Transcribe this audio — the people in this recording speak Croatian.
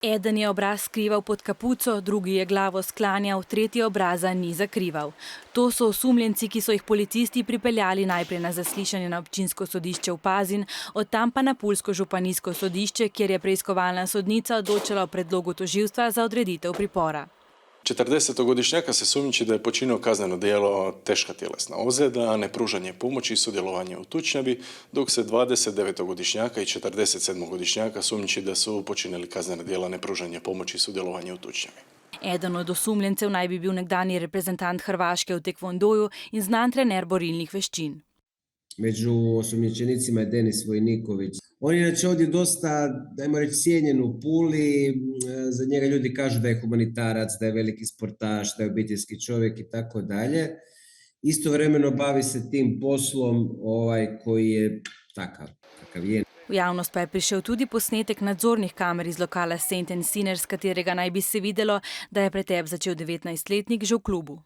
Eden je obraz skrival pod kapuco, drugi je glavo sklanjal, tretji obraza ni zakrival. To so osumljenci, ki so jih policisti pripeljali najprej na zaslišanje na občinsko sodišče v Pazin, od tam pa na puljsko županijsko sodišče, kjer je preiskovalna sodnica odločala o predlogu tožilstva za odreditev pripora. 40-godišnjaka se sumnjiči da je počinio kazneno djelo teška tjelesna ozljeda, nepružanje pomoći i sudjelovanje u tučnjavi, dok se 29-godišnjaka i 47-godišnjaka sumnjiči da su počinili kaznena djela nepružanje pomoći i sudjelovanje u tučnjavi. Eden od osumljencev naj bi bil nekdanji reprezentant Hrvaške v tekvondoju in znan trener borilnih veščin. Među osumnjičenicima je Denis Vojniković. On je inače ovdje dosta, dajmo reći, cijenjen u Puli. Za njega ljudi kažu da je humanitarac, da je veliki sportaš, da je obiteljski čovjek i tako dalje. Istovremeno bavi se tim poslom koji je takav kakav je. V javnost pa je prišel tudi posnetek nadzornih kamer iz lokala Saint and Sinner, z katerega naj bi se videlo, da je pretep začel 19-letnik že v klubu.